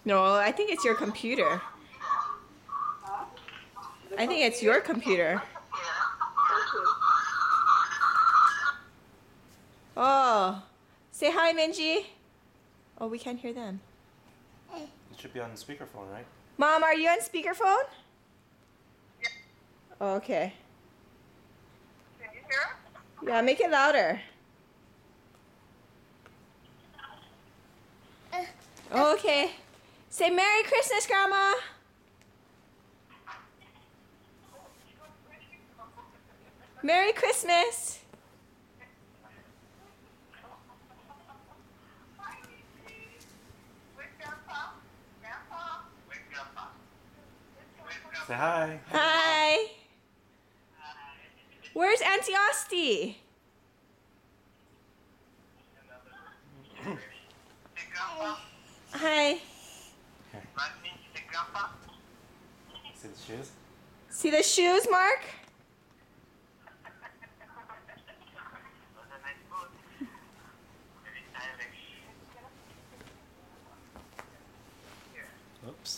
No, I think it's your computer. I think it's your computer. Oh, say hi, Minji. Oh, we can't hear them. It should be on speakerphone, right? Mom, are you on speakerphone? Oh, okay. Can you hear it? Yeah, make it louder. Okay. Say Merry Christmas, Grandma. Merry Christmas. Where's Grandpa? Grandpa? Where's Grandpa? Say hi. Hi. Where's Auntie Osti? Hey, Grandpa. Hi. Mommy, hey, Grandpa. See the shoes? See the shoes, Mark? Those are nice boots. Very stylish. Here. Oops.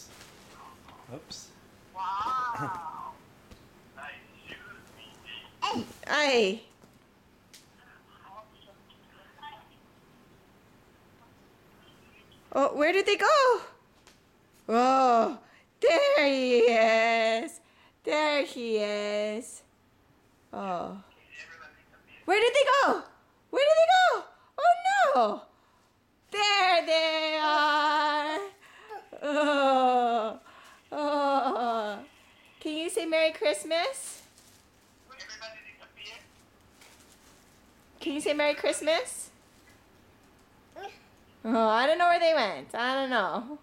Oops. Wow. Nice shoes, Minji. Aye. Oh, where did they go? Oh, there he is. There he is. Oh. Where did they go? Where did they go? Oh no. There they are. Oh. Oh. Can you say Merry Christmas? Everybody disappeared. Can you say Merry Christmas? Oh, I don't know where they went. I don't know.